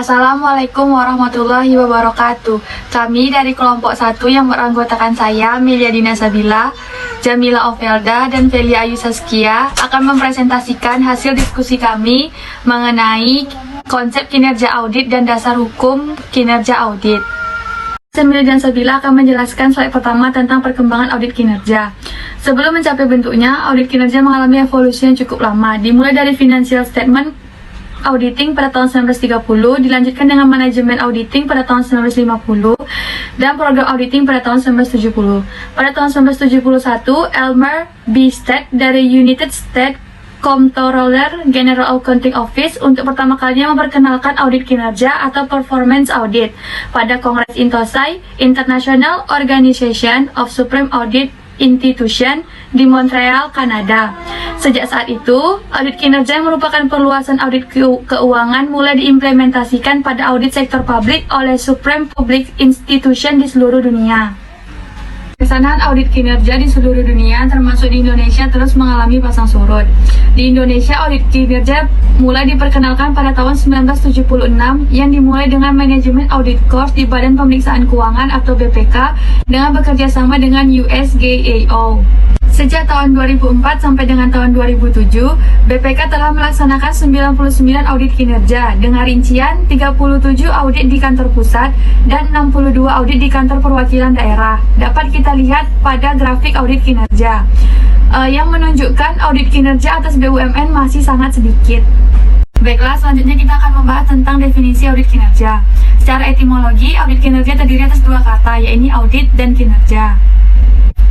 Assalamualaikum warahmatullahi wabarakatuh. Kami dari kelompok 1 yang beranggotakan saya, Meliadina Sabila, Jamila Ovelda, dan Felia Ayu Saskia akan mempresentasikan hasil diskusi kami mengenai konsep kinerja audit dan dasar hukum kinerja audit. Jamila dan Sabila akan menjelaskan slide pertama tentang perkembangan audit kinerja. Sebelum mencapai bentuknya, audit kinerja mengalami evolusi yang cukup lama, dimulai dari financial statement auditing pada tahun 1930, dilanjutkan dengan manajemen auditing pada tahun 1950, dan program auditing pada tahun 1970. Pada tahun 1971, Elmer B. Stead dari United States Comptroller General Accounting Office untuk pertama kalinya memperkenalkan audit kinerja atau performance audit pada Kongres INTOSAI, International Organization of Supreme Audit Institution di Montreal, Kanada. Sejak saat itu, audit kinerja yang merupakan perluasan audit keuangan mulai diimplementasikan pada audit sektor publik oleh Supreme Public Institution di seluruh dunia. Pelaksanaan audit kinerja di seluruh dunia, termasuk di Indonesia, terus mengalami pasang surut. Di Indonesia, audit kinerja mulai diperkenalkan pada tahun 1976 yang dimulai dengan manajemen audit course di Badan Pemeriksaan Keuangan atau BPK dengan bekerja sama dengan USGAO. Sejak tahun 2004 sampai dengan tahun 2007, BPK telah melaksanakan 99 audit kinerja dengan rincian 37 audit di kantor pusat dan 62 audit di kantor perwakilan daerah. Dapat kita lihat pada grafik audit kinerja yang menunjukkan audit kinerja atas BUMN masih sangat sedikit. Baiklah, selanjutnya kita akan membahas tentang definisi audit kinerja. Secara etimologi, audit kinerja terdiri atas dua kata, yaitu audit dan kinerja.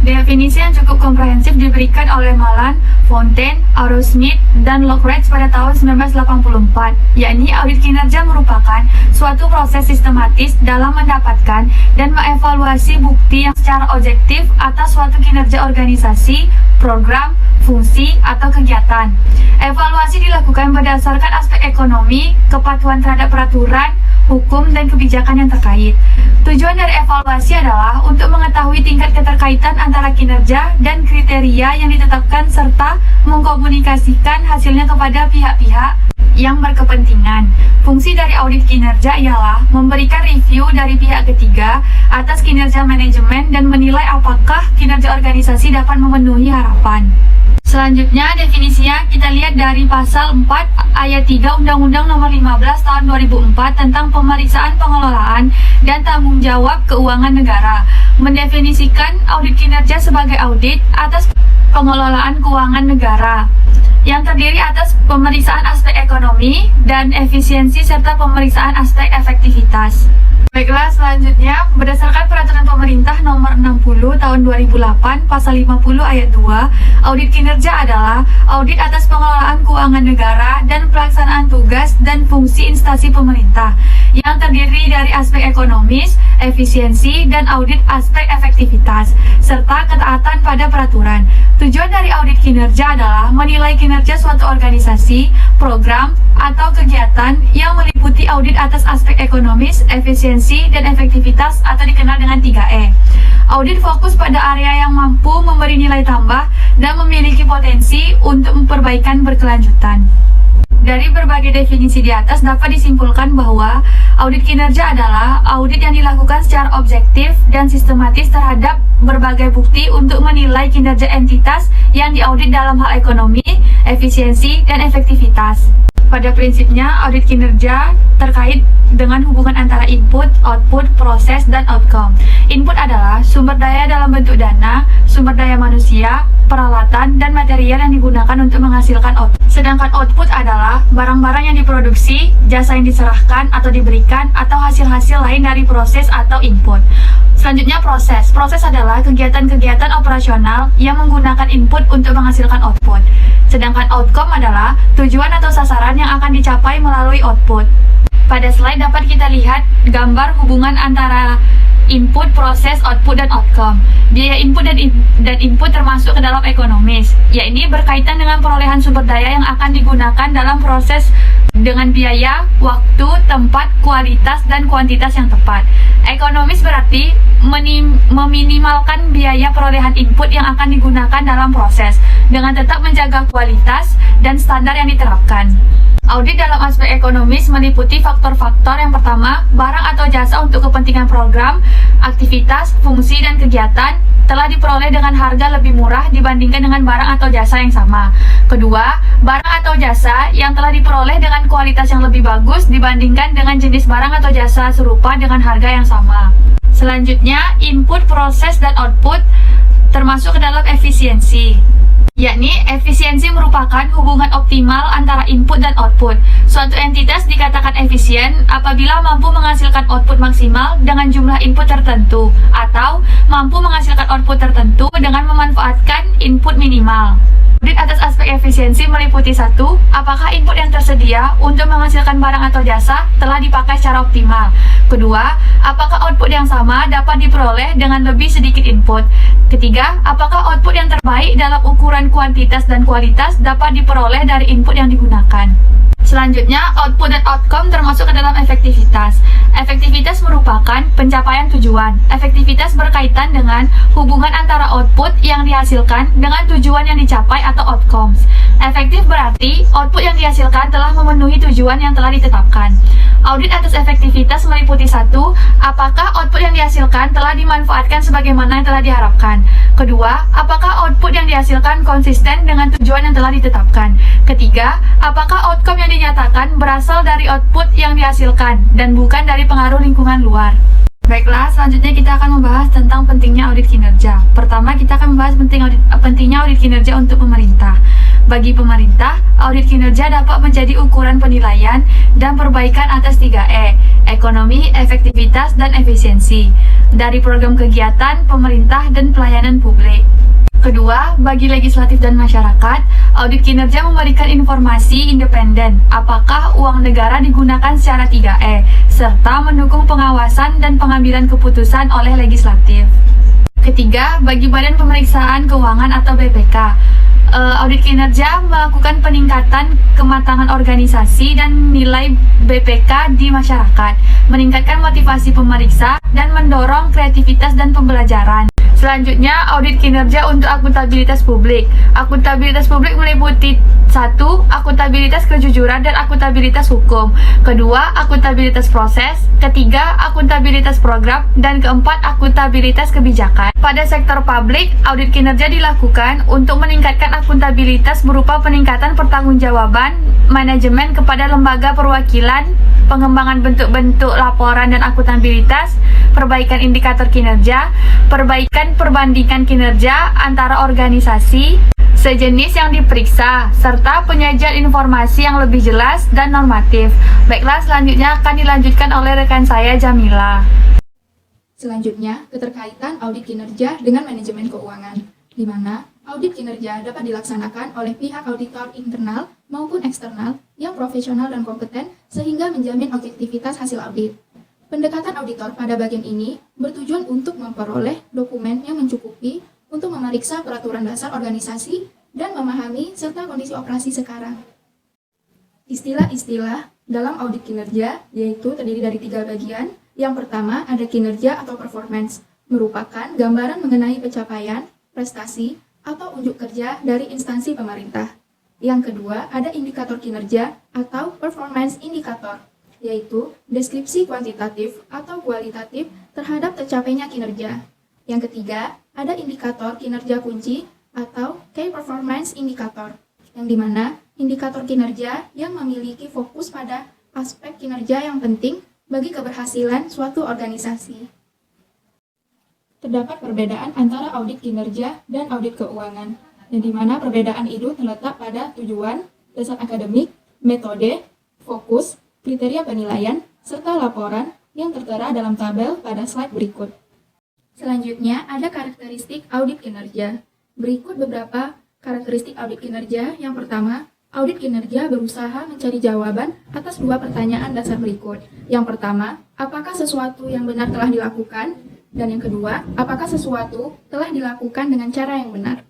Definisi yang cukup komprehensif diberikan oleh Malan, Fontaine, Arrowsmith, dan Lockridge pada tahun 1984, yakni audit kinerja merupakan suatu proses sistematis dalam mendapatkan dan mengevaluasi bukti yang secara objektif atas suatu kinerja organisasi, program, fungsi, atau kegiatan. Evaluasi dilakukan berdasarkan aspek ekonomi, kepatuhan terhadap peraturan, hukum, dan kebijakan yang terkait. Tujuan dari evaluasi adalah untuk mengetahui tingkat keterkaitan antara kinerja dan kriteria yang ditetapkan serta mengkomunikasikan hasilnya kepada pihak-pihak yang berkepentingan. Fungsi dari audit kinerja ialah memberikan review dari pihak ketiga atas kinerja manajemen dan menilai apakah kinerja organisasi dapat memenuhi harapan. Selanjutnya, definisinya kita lihat dari pasal 4 ayat 3 Undang-Undang Nomor 15 Tahun 2004 tentang pemeriksaan pengelolaan dan tanggung jawab keuangan negara. Mendefinisikan audit kinerja sebagai audit atas pengelolaan keuangan negara yang terdiri atas pemeriksaan aspek ekonomi dan efisiensi serta pemeriksaan aspek efektivitas. Baiklah, selanjutnya, berdasarkan peraturan pemerintah nomor 60 tahun 2008 pasal 50 ayat 2, audit kinerja adalah audit atas pengelolaan keuangan negara dan pelaksanaan tugas dan fungsi instansi pemerintah yang terdiri dari aspek ekonomis, efisiensi, dan audit aspek efektivitas serta ketaatan pada peraturan. Tujuan dari audit kinerja adalah menilai kinerja suatu organisasi, program, atau kegiatan yang meliputi audit atas aspek ekonomis, efisiensi, dan efektivitas atau dikenal dengan 3E. Audit fokus pada area yang mampu memberi nilai tambah dan memiliki potensi untuk perbaikan berkelanjutan. Dari berbagai definisi di atas dapat disimpulkan bahwa audit kinerja adalah audit yang dilakukan secara objektif dan sistematis terhadap berbagai bukti untuk menilai kinerja entitas yang diaudit dalam hal ekonomi, efisiensi, dan efektivitas. Pada prinsipnya, audit kinerja terkait dengan hubungan antara input, output, proses, dan outcome. Input adalah sumber daya dalam bentuk dana, sumber daya manusia, peralatan, dan material yang digunakan untuk menghasilkan output. Sedangkan output adalah barang-barang yang diproduksi, jasa yang diserahkan atau diberikan, atau hasil-hasil lain dari proses atau input. Selanjutnya, proses. Proses adalah kegiatan-kegiatan operasional yang menggunakan input untuk menghasilkan output. Sedangkan outcome adalah tujuan atau sasaran yang akan dicapai melalui output. Pada slide dapat kita lihat gambar hubungan antara input, proses, output, dan outcome. Biaya input dan input termasuk ke dalam ekonomis, yakni berkaitan dengan perolehan sumber daya yang akan digunakan dalam proses dengan biaya, waktu, tempat, kualitas, dan kuantitas yang tepat. Ekonomis berarti meminimalkan biaya perolehan input yang akan digunakan dalam proses dengan tetap menjaga kualitas dan standar yang diterapkan. Audit dalam aspek ekonomis meliputi faktor-faktor yang pertama, barang atau jasa untuk kepentingan program, aktivitas, fungsi, dan kegiatan telah diperoleh dengan harga lebih murah dibandingkan dengan barang atau jasa yang sama. Kedua, barang atau jasa yang telah diperoleh dengan kualitas yang lebih bagus dibandingkan dengan jenis barang atau jasa serupa dengan harga yang sama. Selanjutnya, input, proses, dan output termasuk ke dalam efisiensi. Yakni, efisiensi merupakan hubungan optimal antara input dan output. Suatu entitas dikatakan efisien apabila mampu menghasilkan output maksimal dengan jumlah input tertentu, atau mampu menghasilkan output tertentu dengan memanfaatkan input minimal. Audit atas aspek efisiensi meliputi 1. Apakah input yang tersedia untuk menghasilkan barang atau jasa telah dipakai secara optimal? Kedua, apakah output yang sama dapat diperoleh dengan lebih sedikit input? Ketiga, apakah output yang terbaik dalam ukuran kuantitas dan kualitas dapat diperoleh dari input yang digunakan? Selanjutnya, output dan outcome termasuk ke dalam efektivitas. Efektivitas merupakan pencapaian tujuan. Efektivitas berkaitan dengan hubungan antara output yang dihasilkan dengan tujuan yang dicapai atau outcomes. Efektif berarti output yang dihasilkan telah memenuhi tujuan yang telah ditetapkan. Audit atas efektivitas meliputi 1. Apakah output yang dihasilkan telah dimanfaatkan sebagaimana yang telah diharapkan? Kedua, apakah output yang dihasilkan konsisten dengan tujuan yang telah ditetapkan? Ketiga, apakah outcome yang dinyatakan berasal dari output yang dihasilkan dan bukan dari pengaruh lingkungan luar? Baiklah, selanjutnya kita akan membahas tentang pentingnya audit kinerja. Pertama, kita akan membahas pentingnya audit kinerja untuk pemerintah. Bagi pemerintah, audit kinerja dapat menjadi ukuran penilaian dan perbaikan atas 3E, ekonomi, efektivitas, dan efisiensi, dari program kegiatan, pemerintah, dan pelayanan publik. Kedua, bagi legislatif dan masyarakat, audit kinerja memberikan informasi independen apakah uang negara digunakan secara 3E, serta mendukung pengawasan dan pengambilan keputusan oleh legislatif. Ketiga, bagi Badan Pemeriksaan Keuangan atau BPK, audit kinerja melakukan peningkatan kematangan organisasi dan nilai BPK di masyarakat, meningkatkan motivasi pemeriksa, dan mendorong kreativitas dan pembelajaran. Selanjutnya, audit kinerja untuk akuntabilitas publik. Akuntabilitas publik meliputi 1. Akuntabilitas kejujuran dan akuntabilitas hukum. Kedua, akuntabilitas proses. Ketiga, akuntabilitas program. Dan keempat, akuntabilitas kebijakan. Pada sektor publik, audit kinerja dilakukan untuk meningkatkan akuntabilitas berupa peningkatan pertanggungjawaban manajemen kepada lembaga perwakilan, pengembangan bentuk-bentuk laporan dan akuntabilitas, perbaikan indikator kinerja, perbaikan perbandingan kinerja antara organisasi sejenis yang diperiksa, serta penyajian informasi yang lebih jelas dan normatif. Baiklah, selanjutnya akan dilanjutkan oleh rekan saya, Jamila. Selanjutnya, keterkaitan audit kinerja dengan manajemen keuangan, di mana audit kinerja dapat dilaksanakan oleh pihak auditor internal maupun eksternal yang profesional dan kompeten sehingga menjamin objektivitas hasil audit. Pendekatan auditor pada bagian ini bertujuan untuk memperoleh dokumen yang mencukupi untuk memeriksa peraturan dasar organisasi dan memahami serta kondisi operasi sekarang. Istilah-istilah dalam audit kinerja yaitu terdiri dari 3 bagian. Yang pertama ada kinerja atau performance, merupakan gambaran mengenai pencapaian, prestasi, atau unjuk kerja dari instansi pemerintah. Yang kedua ada indikator kinerja atau performance indicator, yaitu deskripsi kuantitatif atau kualitatif terhadap tercapainya kinerja. Yang ketiga, ada indikator kinerja kunci atau Key Performance Indicator, yang dimana indikator kinerja yang memiliki fokus pada aspek kinerja yang penting bagi keberhasilan suatu organisasi. Terdapat perbedaan antara audit kinerja dan audit keuangan, yang dimana perbedaan itu terletak pada tujuan, dasar akademik, metode, fokus, kriteria penilaian, serta laporan yang tertera dalam tabel pada slide berikut. Selanjutnya, ada karakteristik audit kinerja. Berikut beberapa karakteristik audit kinerja. Yang pertama, audit kinerja berusaha mencari jawaban atas 2 pertanyaan dasar berikut. Yang pertama, apakah sesuatu yang benar telah dilakukan? Dan yang kedua, apakah sesuatu telah dilakukan dengan cara yang benar?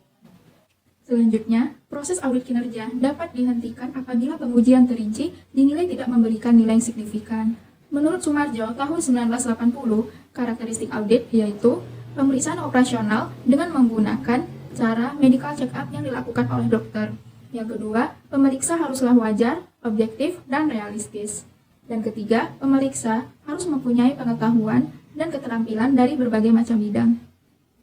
Selanjutnya, proses audit kinerja dapat dihentikan apabila pengujian terinci dinilai tidak memberikan nilai yang signifikan. Menurut Sumarjo tahun 1980, karakteristik audit yaitu pemeriksaan operasional dengan menggunakan cara medical check-up yang dilakukan oleh dokter. Yang kedua, pemeriksa haruslah wajar, objektif, dan realistis. Dan ketiga, pemeriksa harus mempunyai pengetahuan dan keterampilan dari berbagai macam bidang.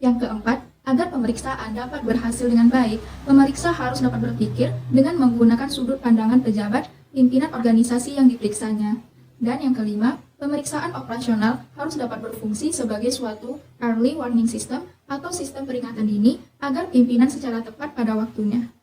Yang keempat, agar pemeriksaan dapat berhasil dengan baik, pemeriksa harus dapat berpikir dengan menggunakan sudut pandangan pejabat, pimpinan organisasi yang diperiksanya. Dan yang kelima, pemeriksaan operasional harus dapat berfungsi sebagai suatu early warning system atau sistem peringatan dini agar pimpinan secara tepat pada waktunya.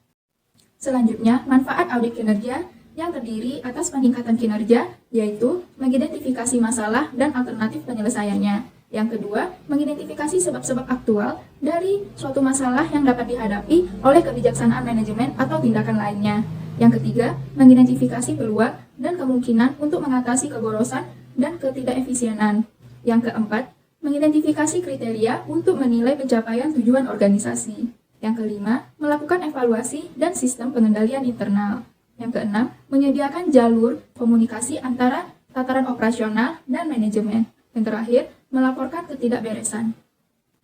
Selanjutnya, manfaat audit kinerja yang terdiri atas peningkatan kinerja, yaitu mengidentifikasi masalah dan alternatif penyelesaiannya. Yang kedua, mengidentifikasi sebab-sebab aktual dari suatu masalah yang dapat dihadapi oleh kebijaksanaan manajemen atau tindakan lainnya. Yang ketiga, mengidentifikasi peluang dan kemungkinan untuk mengatasi keborosan dan ketidakefisienan. Yang keempat, mengidentifikasi kriteria untuk menilai pencapaian tujuan organisasi. Yang kelima, melakukan evaluasi dan sistem pengendalian internal. Yang keenam, menyediakan jalur komunikasi antara tataran operasional dan manajemen. Yang terakhir, melaporkan ketidakberesan.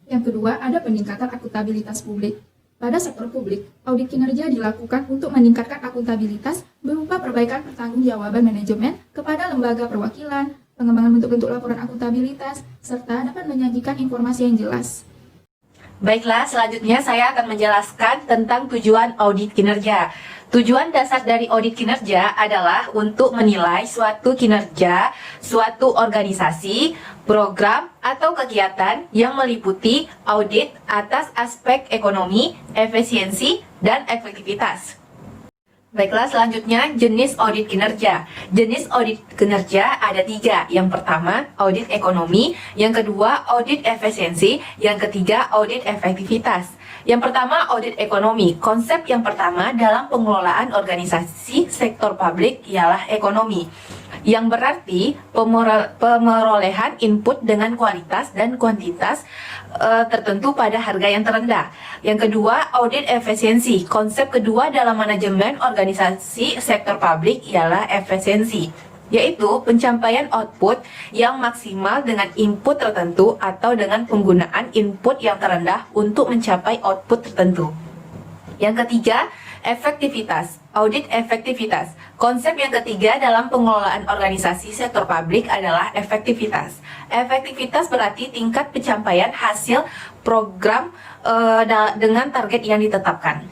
Yang kedua, ada peningkatan akuntabilitas publik. Pada sektor publik, audit kinerja dilakukan untuk meningkatkan akuntabilitas berupa perbaikan pertanggungjawaban manajemen kepada lembaga perwakilan, pengembangan bentuk-bentuk laporan akuntabilitas, serta dapat menyajikan informasi yang jelas. Baiklah, selanjutnya saya akan menjelaskan tentang tujuan audit kinerja. Tujuan dasar dari audit kinerja adalah untuk menilai suatu kinerja, suatu organisasi, program, atau kegiatan yang meliputi audit atas aspek ekonomi, efisiensi, dan efektivitas. Baiklah, selanjutnya jenis audit kinerja. Jenis audit kinerja ada 3. Yang pertama, audit ekonomi. Yang kedua, audit efisiensi. Yang ketiga, audit efektivitas. Yang pertama, audit ekonomi. Konsep yang pertama dalam pengelolaan organisasi sektor publik ialah ekonomi, yang berarti pemerolehan input dengan kualitas dan kuantitas tertentu pada harga yang terendah. Yang kedua, audit efisiensi. Konsep kedua dalam manajemen organisasi sektor publik ialah efisiensi, yaitu pencapaian output yang maksimal dengan input tertentu atau dengan penggunaan input yang terendah untuk mencapai output tertentu. Yang ketiga, efektivitas. Audit efektivitas. Konsep yang ketiga dalam pengelolaan organisasi sektor publik adalah efektivitas. Efektivitas berarti tingkat pencapaian hasil program dengan target yang ditetapkan.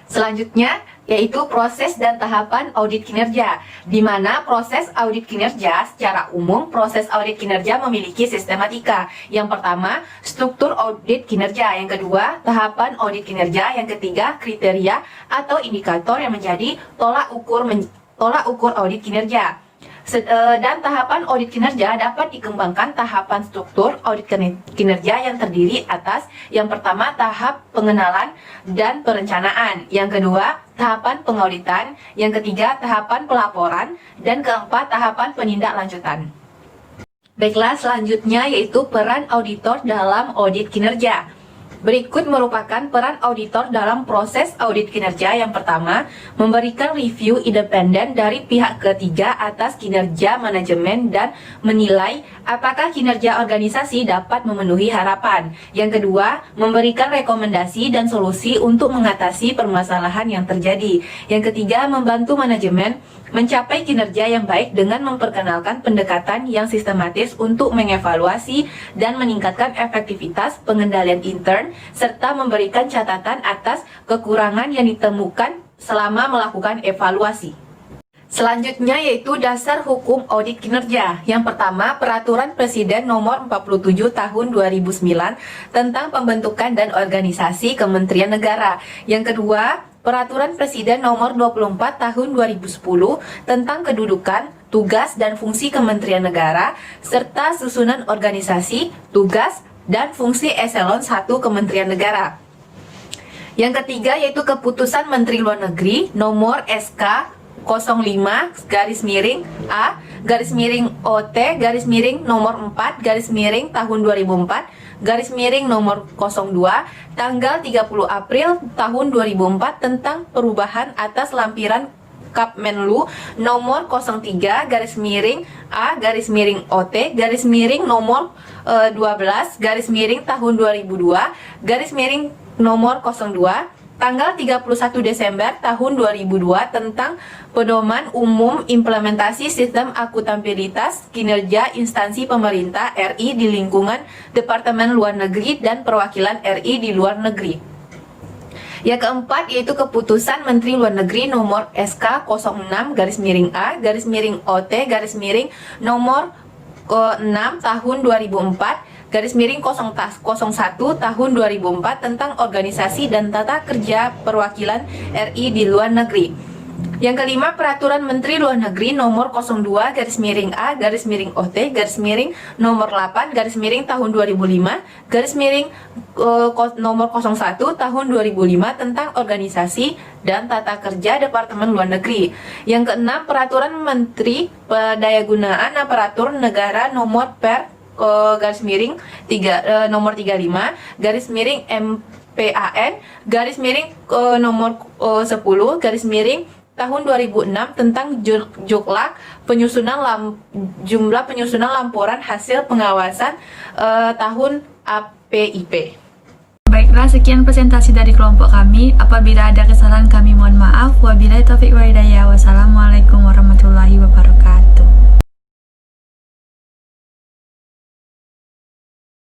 Selanjutnya, yaitu proses dan tahapan audit kinerja, di mana proses audit kinerja secara umum, proses audit kinerja memiliki sistematika. Yang pertama, struktur audit kinerja. Yang kedua, tahapan audit kinerja. Yang ketiga, kriteria atau indikator yang menjadi tolak ukur audit kinerja. Dan tahapan audit kinerja dapat dikembangkan tahapan struktur audit kinerja yang terdiri atas yang pertama tahap pengenalan dan perencanaan, yang kedua tahapan pengauditan, yang ketiga tahapan pelaporan, dan keempat tahapan penindaklanjutan. Baiklah, selanjutnya yaitu peran auditor dalam audit kinerja. Berikut merupakan peran auditor dalam proses audit kinerja. Yang pertama, memberikan review independen dari pihak ketiga atas kinerja manajemen dan menilai apakah kinerja organisasi dapat memenuhi harapan. Yang kedua, memberikan rekomendasi dan solusi untuk mengatasi permasalahan yang terjadi. Yang ketiga, membantu manajemen mencapai kinerja yang baik dengan memperkenalkan pendekatan yang sistematis untuk mengevaluasi dan meningkatkan efektivitas pengendalian intern, serta memberikan catatan atas kekurangan yang ditemukan selama melakukan evaluasi. Selanjutnya yaitu dasar hukum audit kinerja. Yang pertama, Peraturan Presiden Nomor 47 Tahun 2009 tentang pembentukan dan organisasi Kementerian Negara. Yang kedua, Peraturan Presiden Nomor 24 Tahun 2010 tentang kedudukan, tugas, dan fungsi Kementerian Negara, serta susunan organisasi, tugas, dan fungsi eselon 1 Kementerian Negara. Yang ketiga yaitu Keputusan Menteri Luar Negeri Nomor SK 05-A-OT-Nomor 4-Tahun 2004 garis miring nomor 02 tanggal 30 April tahun 2004 tentang perubahan atas lampiran Kapmenlu nomor 03 garis miring A garis miring OT garis miring nomor 12 garis miring tahun 2002 garis miring nomor 02 tanggal 31 Desember tahun 2002 tentang pedoman umum implementasi sistem akuntabilitas kinerja instansi pemerintah RI di lingkungan Departemen Luar Negeri dan Perwakilan RI di luar negeri. Yang keempat yaitu keputusan Menteri Luar Negeri nomor SK 06 garis miring A garis miring OT garis miring nomor 6 tahun 2004 garis miring 01 tahun 2004 tentang organisasi dan tata kerja perwakilan RI di luar negeri. Yang kelima, peraturan Menteri Luar Negeri nomor 02 garis miring A garis miring OT garis miring nomor 8 garis miring tahun 2005 garis miring nomor 01 tahun 2005 tentang organisasi dan tata kerja Departemen Luar Negeri. Yang keenam, peraturan Menteri Pendayagunaan Aparatur Negara nomor garis miring nomor 35 garis miring MPAN garis miring nomor 10 garis miring tahun 2006 tentang Juklak jumlah penyusunan laporan hasil pengawasan tahun APIP. Baiklah, sekian presentasi dari kelompok kami. Apabila ada kesalahan kami mohon maaf. Wabillahi taufiq wa hidayah. Wassalamualaikum warahmatullahi wabarakatuh.